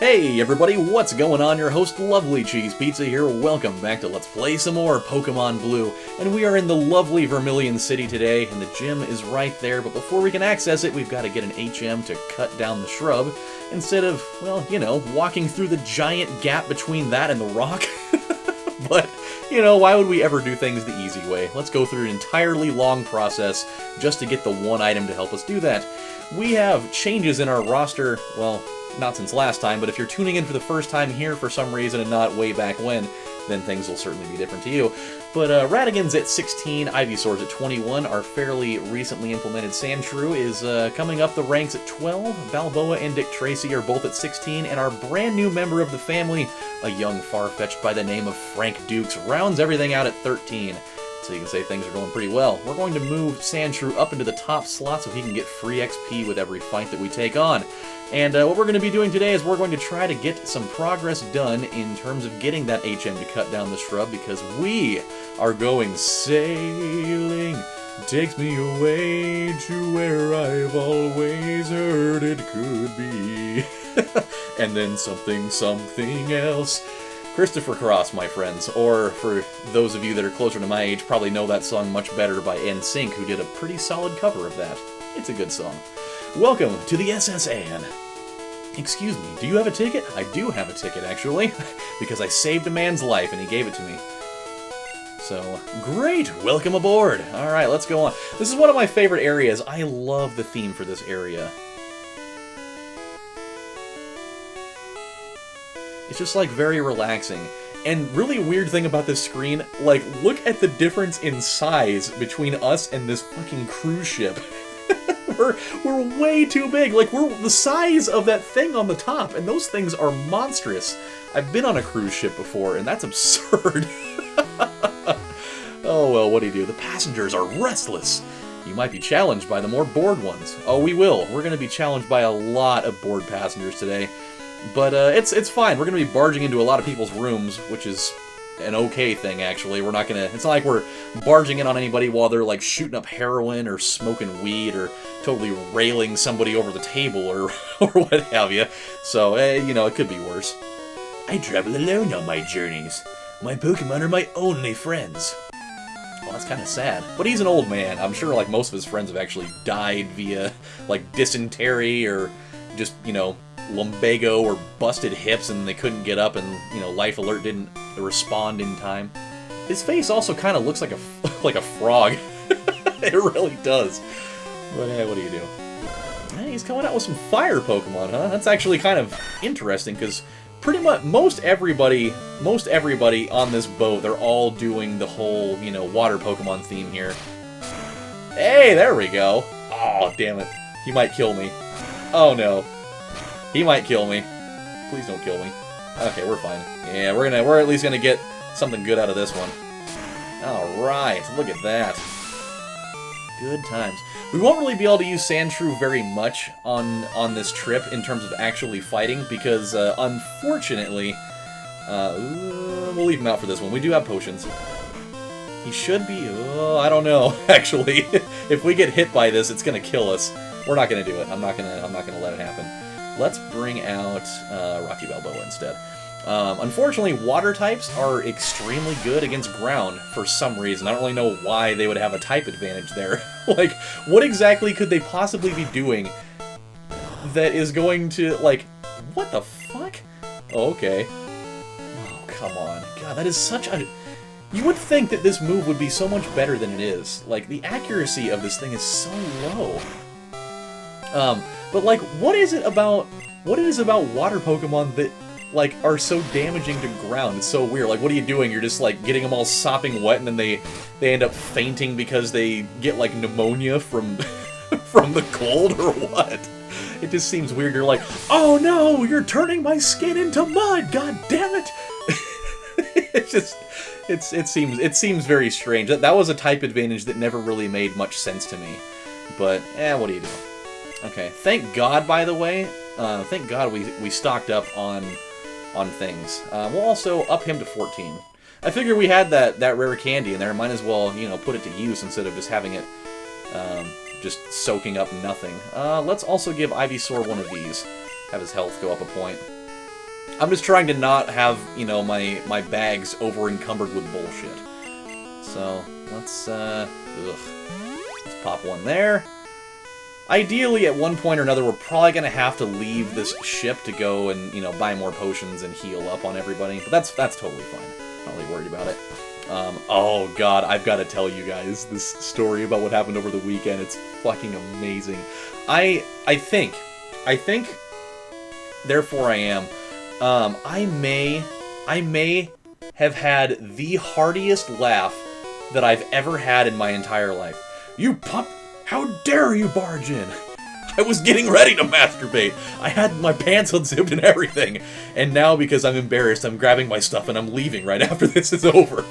Hey everybody, what's going on? Your host LovelyCheesePizza here. Welcome back to Let's Play some more Pokemon Blue. And we are in the lovely Vermilion City today, and the gym is right there. But before we can access it, we've got to get an HM to cut down the shrub, instead of, well, you know, walking through the giant gap between that and the rock. But, you know, why would we ever do things the easy way? Let's go through an entirely long process just to get the one item to help us do that. We have changes in our roster, well, not since last time, but if you're tuning in for the first time here for some reason and not way back when, then things will certainly be different to you. But Radigan's at 16, Ivysaur's at 21, our fairly recently implemented Sandshrew is coming up the ranks at 12, Balboa and Dick Tracy are both at 16, and our brand new member of the family, a young Farfetch'd by the name of Frank Dukes, rounds everything out at 13. So you can say things are going pretty well. We're going to move Sandshrew up into the top slot so he can get free XP with every fight that we take on. And what we're going to be doing today is we're going to try to get some progress done in terms of getting that HM to cut down the shrub, because we are going sailing. Takes me away to where I've always heard it could be. And then something else. Christopher Cross, my friends, or for those of you that are closer to my age, probably know that song much better by NSYNC, who did a pretty solid cover of that. It's a good song. Welcome to the SSN. Excuse me, do you have a ticket? I do have a ticket, actually, because I saved a man's life and he gave it to me. So, great! Welcome aboard! Alright, let's go on. This is one of my favorite areas. I love the theme for this area. It's just, like, very relaxing. And really weird thing about this screen, like, look at the difference in size between us and this fucking cruise ship. We're way too big. Like, we're the size of that thing on the top, and those things are monstrous. I've been on a cruise ship before, and that's absurd. Oh, well, what do you do? The passengers are restless. You might be challenged by the more bored ones. Oh, we will. We're going to be challenged by a lot of bored passengers today. But it's fine. We're going to be barging into a lot of people's rooms, which is an okay thing, actually. We're not gonna... It's not like we're barging in on anybody while they're, like, shooting up heroin or smoking weed or totally railing somebody over the table or what have you. So, you know, it could be worse. I travel alone on my journeys. My Pokemon are my only friends. Well, that's kind of sad. But he's an old man. I'm sure, like, most of his friends have actually died via, like, dysentery or just, you know, lumbago or busted hips and they couldn't get up and, you know, Life Alert didn't respond in time. His face also kind of looks like a frog. It really does. But hey, what do you do? Hey, he's coming out with some fire Pokemon, huh? That's actually kind of interesting, because pretty much most everybody on this boat, they're all doing the whole, you know, water Pokemon theme here. Hey, there we go. Oh, damn it. He might kill me. Oh, no. He might kill me. Please don't kill me. Okay, we're fine. Yeah, we're at least gonna get something good out of this one. Alright, look at that. Good times. We won't really be able to use Sandshrew very much on this trip in terms of actually fighting, because unfortunately, we'll leave him out for this one. We do have potions. He should be, I don't know, actually. If we get hit by this, it's gonna kill us. We're not gonna do it. I'm not gonna let it happen. Let's bring out Rocky Balboa instead. Unfortunately, water types are extremely good against ground for some reason. I don't really know why they would have a type advantage there. Like, what exactly could they possibly be doing that is going to, like, what the fuck? Oh, okay. Oh, come on. God, that is such a... You would think that this move would be so much better than it is. Like, the accuracy of this thing is so low. But, like, what is it about water Pokemon that, like, are so damaging to ground? It's so weird. Like, what are you doing? You're just, like, getting them all sopping wet, and then they end up fainting because they get, like, pneumonia from from the cold, or what? It just seems weird. You're like, oh no, you're turning my skin into mud, god damn it! It's just... It seems very strange. That was a type advantage that never really made much sense to me. But, what do you do? Okay, thank God, by the way, thank God we stocked up on things. We'll also up him to 14. I figure we had that rare candy in there, might as well, you know, put it to use instead of just having it, just soaking up nothing. Let's also give Ivysaur one of these. Have his health go up a point. I'm just trying to not have, you know, my bags over-encumbered with bullshit. So, let's pop one there. Ideally, at one point or another, we're probably going to have to leave this ship to go and, you know, buy more potions and heal up on everybody. But that's totally fine. Not really worried about it. Oh god, I've got to tell you guys this story about what happened over the weekend. It's fucking amazing. I think, therefore I am, I may have had the heartiest laugh that I've ever had in my entire life. You pup! How dare you barge in! I was getting ready to masturbate. I had my pants unzipped and everything. And now, because I'm embarrassed, I'm grabbing my stuff and I'm leaving right after this is over.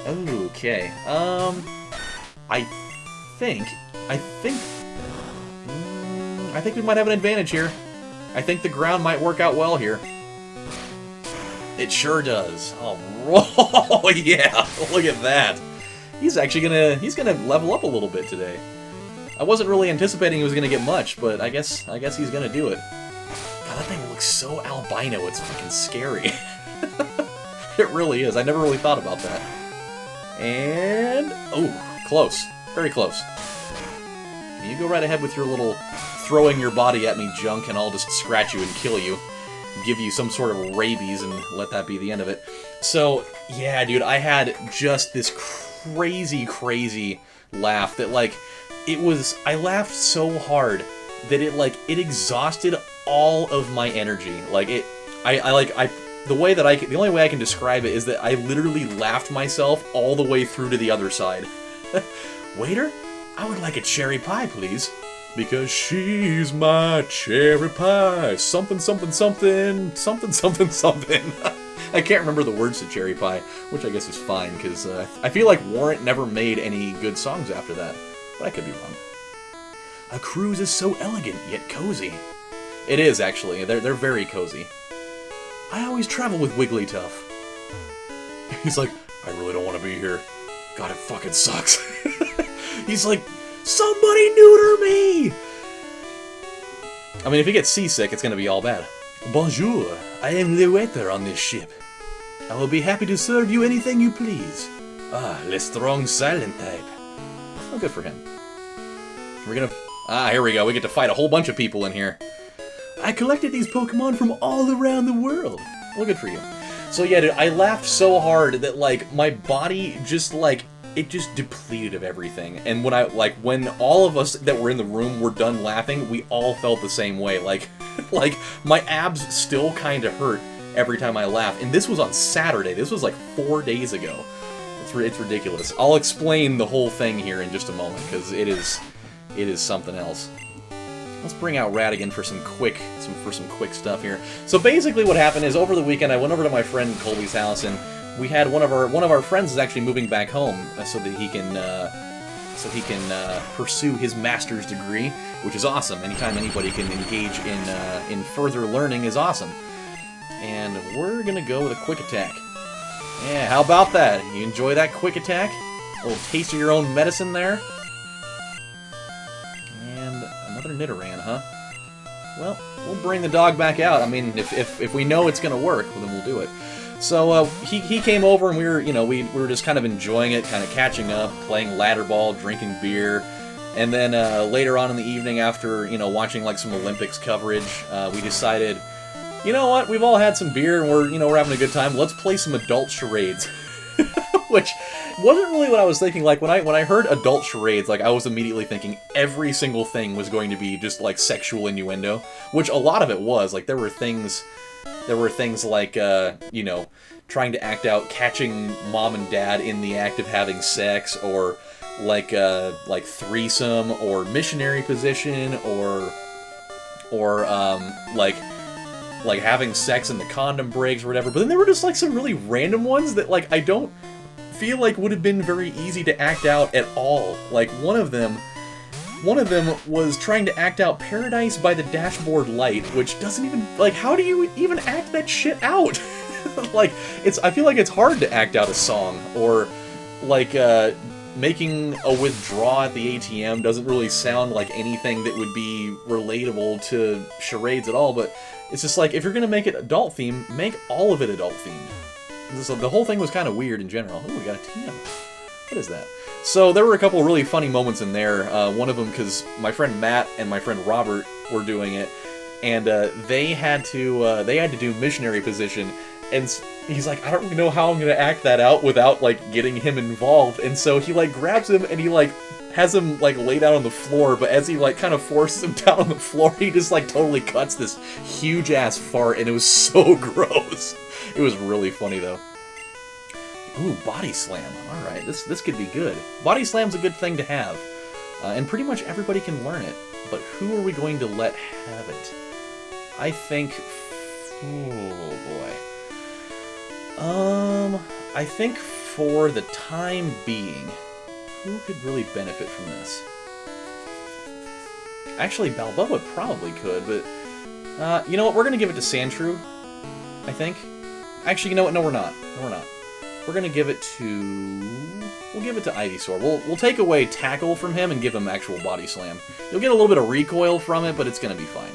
Okay. I think we might have an advantage here. I think the ground might work out well here. It sure does. Oh, yeah. Look at that. He's actually gonna level up a little bit today. I wasn't really anticipating he was gonna get much, but I guess he's gonna do it. God, that thing looks so albino, it's fucking scary. It really is. I never really thought about that. And oh, close. Very close. You go right ahead with your little throwing your body at me junk, and I'll just scratch you and kill you. Give you some sort of rabies and let that be the end of it. So, yeah, dude, I had just this crazy laugh that, like, I laughed so hard that it exhausted all of my energy. Like, the only way I can describe it is that I literally laughed myself all the way through to the other side. Waiter, I would like a cherry pie, please. Because she's my cherry pie. Something, something, something, something, something, something. I can't remember the words to Cherry Pie, which I guess is fine, because I feel like Warrant never made any good songs after that. But I could be wrong. A cruise is so elegant, yet cozy. It is, actually. They're very cozy. I always travel with Wigglytuff. He's like, I really don't want to be here. God, it fucking sucks. He's like, somebody neuter me! I mean, if he gets seasick, it's gonna be all bad. Bonjour, I am the waiter on this ship. I will be happy to serve you anything you please. Ah, le strong silent type. Oh, good for him. We're gonna... Ah, here we go. We get to fight a whole bunch of people in here. I collected these Pokemon from all around the world. Well, good for you. So yeah, dude, I laughed so hard that, like, my body just, like, it just depleted of everything. And when all of us that were in the room were done laughing, we all felt the same way. Like, my abs still kind of hurt every time I laugh. And this was on Saturday. This was like 4 days ago. It's ridiculous. I'll explain the whole thing here in just a moment, because it is something else. Let's bring out Radigan for some quick stuff here. So basically what happened is, over the weekend I went over to my friend Colby's house, and we had one of our friends is actually moving back home so that he can pursue his master's degree, which is awesome. Anytime anybody can engage in further learning is awesome. And we're gonna go with a quick attack. Yeah, how about that? You enjoy that quick attack? A little taste of your own medicine there. And another Nidoran, huh? Well, we'll bring the dog back out. I mean, if we know it's gonna work, well, then we'll do it. So he came over, and we were just kind of enjoying it, kind of catching up, playing ladder ball, drinking beer, and then later on in the evening, after watching like some Olympics coverage, we decided, you know what, we've all had some beer and we're having a good time. Let's play some adult charades, which wasn't really what I was thinking. Like when I heard adult charades, like I was immediately thinking every single thing was going to be just like sexual innuendo, which a lot of it was. Like there were things like, trying to act out catching mom and dad in the act of having sex, or like threesome, or missionary position, or like having sex and the condom breaks or whatever. But then there were just like some really random ones that like I don't feel like would have been very easy to act out at all. Like one of them was trying to act out Paradise by the Dashboard Light, which doesn't even, like, how do you even act that shit out? Like, I feel like it's hard to act out a song, or, like, making a withdrawal at the ATM doesn't really sound like anything that would be relatable to charades at all, but It's just like, if you're gonna make it adult theme, make all of it adult themed. So the whole thing was kind of weird in general. Ooh, we got a TM. What is that? So there were a couple of really funny moments in there. One of them, because my friend Matt and my friend Robert were doing it, and they had to do missionary position, and he's like, I don't really know how I'm gonna act that out without like getting him involved, and so he like grabs him and he like has him like laid out on the floor, but as he like kind of forces him down on the floor, he just like totally cuts this huge ass fart, and it was so gross. It was really funny though. Ooh, body slam. Alright, this could be good. Body slam's a good thing to have. And pretty much everybody can learn it. But who are we going to let have it? I think... oh, boy. I think for the time being, who could really benefit from this? Actually, Balboa probably could, but... you know what? We're going to give it to Sandshrew, I think. Actually, you know what? No, we're not. No, we're not. We're gonna give it to... we'll give it to Ivysaur. We'll take away Tackle from him and give him actual Body Slam. You'll get a little bit of recoil from it, but it's gonna be fine.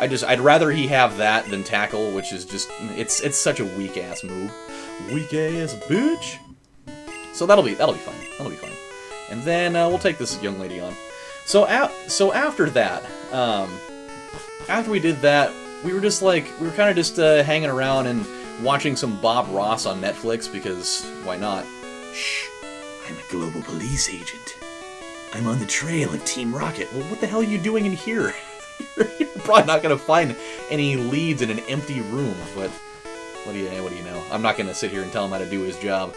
I'd rather he have that than Tackle, which is just... it's such a weak-ass move. Weak-ass bitch! So that'll be fine. That'll be fine. And then we'll take this young lady on. So after that, after we did that, we were just like... we were kind of just hanging around and watching some Bob Ross on Netflix, because why not? Shh, I'm a global police agent. I'm on the trail of Team Rocket. Well, what the hell are you doing in here? You're probably not going to find any leads in an empty room, but what do you know? I'm not going to sit here and tell him how to do his job.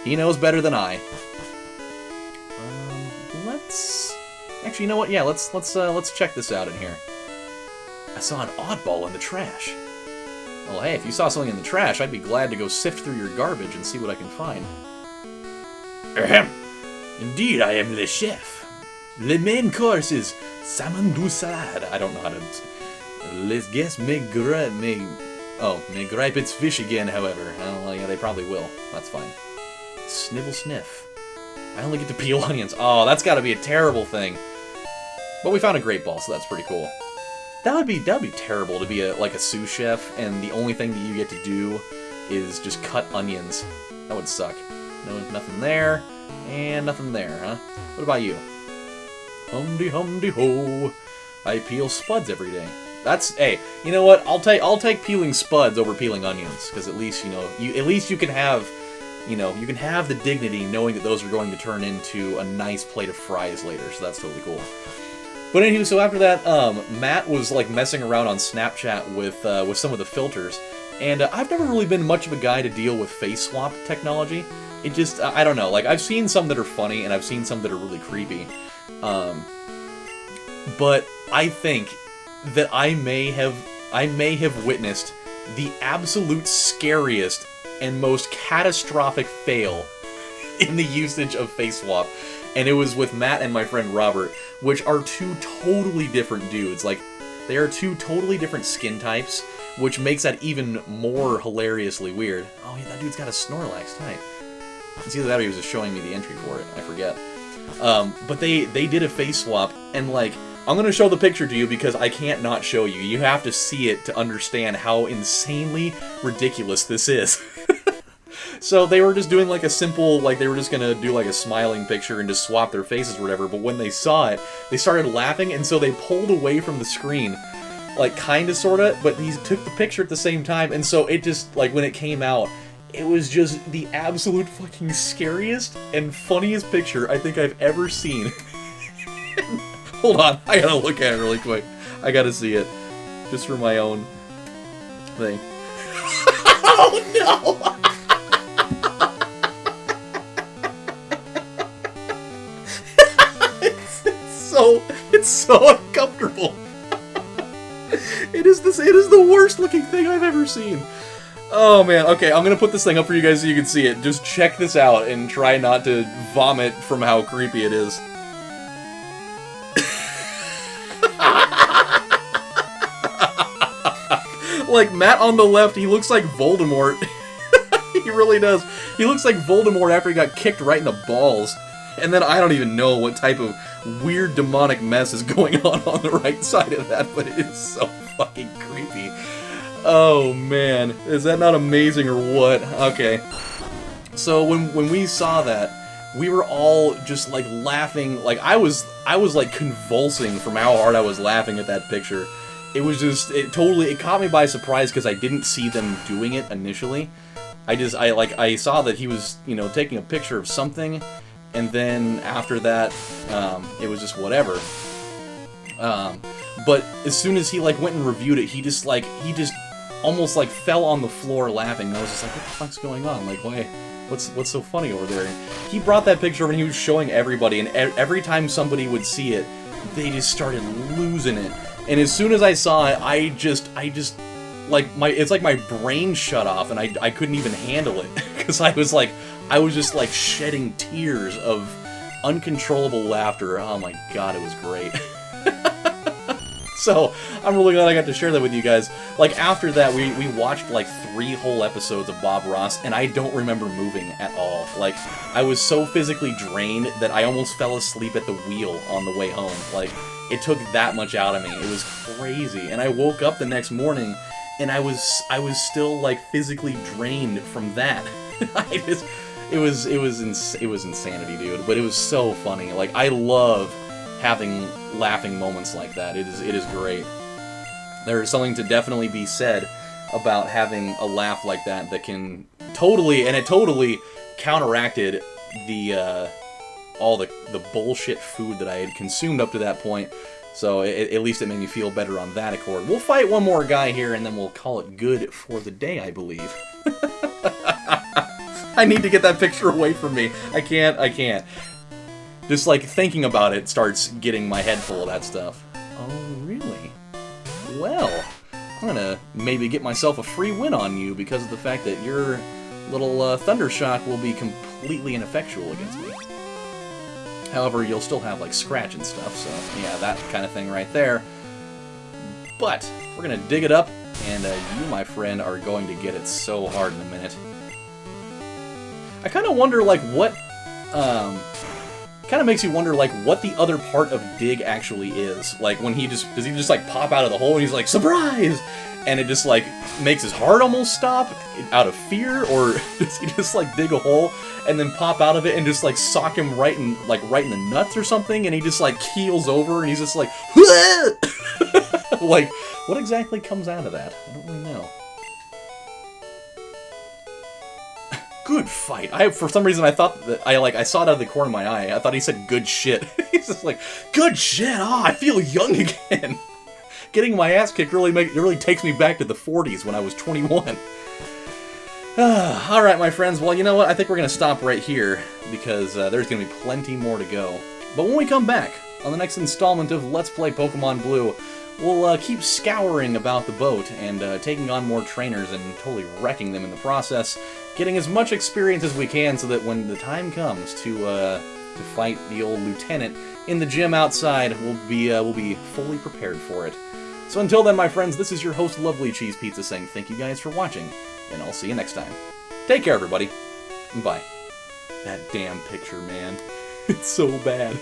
He knows better than I. Let's... actually, you know what? Yeah, let's check this out in here. I saw an oddball in the trash. Well, hey, if you saw something in the trash, I'd be glad to go sift through your garbage and see what I can find. Ahem. Indeed, I am the chef. The main course is salmon du salade. I don't know how to... let's guess may gripe its fish again, however. Oh, well, yeah, they probably will. That's fine. Snivel sniff. I only get to peel onions. Oh, that's gotta be a terrible thing. But we found a great ball, so that's pretty cool. That would be terrible to be like a sous chef, and the only thing that you get to do is just cut onions. That would suck. No, nothing there, and nothing there, huh? What about you? Hum-de-hum-de-ho. I peel spuds every day. That's, hey, you know what? I'll take peeling spuds over peeling onions, because at least, you know, you can have, you know, you can have the dignity knowing that those are going to turn into a nice plate of fries later, so that's totally cool. But anywho, so after that, Matt was like messing around on Snapchat with some of the filters, and I've never really been much of a guy to deal with face swap technology. It just, I don't know, like I've seen some that are funny, and I've seen some that are really creepy. But I think that I may have witnessed the absolute scariest and most catastrophic fail in the usage of face swap. And it was with Matt and my friend Robert, which are two totally different dudes. Like, they are two totally different skin types, which makes that even more hilariously weird. Oh, yeah, that dude's got a Snorlax type. It's either that or he was just showing me the entry for it. I forget. But they did a face swap, and, like, I'm going to show the picture to you because I can't not show you. You have to see it to understand how insanely ridiculous this is. So they were just doing like a simple, like they were just gonna do like a smiling picture and just swap their faces or whatever, but when they saw it, they started laughing, and so they pulled away from the screen, like kinda sorta, but he took the picture at the same time, and so it just, like when it came out, it was just the absolute fucking scariest and funniest picture I think I've ever seen. Hold on, I gotta look at it really quick. I gotta see it. Just for my own thing. Oh no! It's so uncomfortable. It is the worst looking thing I've ever seen. Oh man, okay, I'm gonna put this thing up for you guys so you can see it. Just check this out and try not to vomit from how creepy it is. Like, Matt on the left, he looks like Voldemort. He really does. He looks like Voldemort after he got kicked right in the balls. And then I don't even know what type of weird demonic mess is going on the right side of that, but it is so fucking creepy. Oh, man. Is that not amazing or what? Okay. So when we saw that, we were all just, like, laughing. Like, I was like, convulsing from how hard I was laughing at that picture. It was just, it caught me by surprise because I didn't see them doing it initially. I saw that he was, you know, taking a picture of something, and then after that, it was just whatever. But as soon as he, like, went and reviewed it, he just almost, like, fell on the floor laughing, and I was just like, what the fuck's going on? Like, why? What's so funny over there? And he brought that picture over and he was showing everybody, and every time somebody would see it, they just started losing it. And as soon as I saw it, I just like it's like my brain shut off, and I couldn't even handle it because I was just like shedding tears of uncontrollable laughter. Oh my god, it was great. So, I'm really glad I got to share that with you guys. Like, after that, we watched, like, 3 whole episodes of Bob Ross, and I don't remember moving at all. Like, I was so physically drained that I almost fell asleep at the wheel on the way home. Like, it took that much out of me. It was crazy. And I woke up the next morning, and I was still, like, physically drained from that. It was insanity, dude. But it was so funny. Like, I love having laughing moments like that. It is great. There is something to definitely be said about having a laugh like that can totally counteracted the all the bullshit food that I had consumed up to that point. So at least it made me feel better on that accord. We'll fight one more guy here and then we'll call it good for the day, I believe. I need to get that picture away from me. I can't. Just, like, thinking about it starts getting my head full of that stuff. Oh, really? Well, I'm gonna maybe get myself a free win on you because of the fact that your little Thundershock will be completely ineffectual against me. However, you'll still have, like, scratch and stuff, so, yeah, that kind of thing right there. But, we're gonna dig it up, and you, my friend, are going to get it so hard in a minute. I kind of wonder, like, what, kind of makes you wonder, like, what the other part of dig actually is. Like, when does he just, like, pop out of the hole and he's like, surprise! And it just, like, makes his heart almost stop out of fear? Or does he just, like, dig a hole and then pop out of it and just, like, sock him right in the nuts or something? And he just, like, keels over and he's just like, like, what exactly comes out of that? I don't really know. Good fight. For some reason, I thought that I saw it out of the corner of my eye. I thought he said good shit. He's just like, good shit. Ah, I feel young again. Getting my ass kicked really takes me back to the 40s when I was 21. All right, my friends. Well, you know what? I think we're gonna stop right here because there's gonna be plenty more to go. But when we come back on the next installment of Let's Play Pokemon Blue, we'll keep scouring about the boat and taking on more trainers and totally wrecking them in the process, getting as much experience as we can so that when the time comes to fight the old lieutenant in the gym outside, we'll be fully prepared for it. So until then, my friends, this is your host, LovelyCheesePizza, saying thank you guys for watching, and I'll see you next time. Take care, everybody. Bye. That damn picture, man. It's so bad.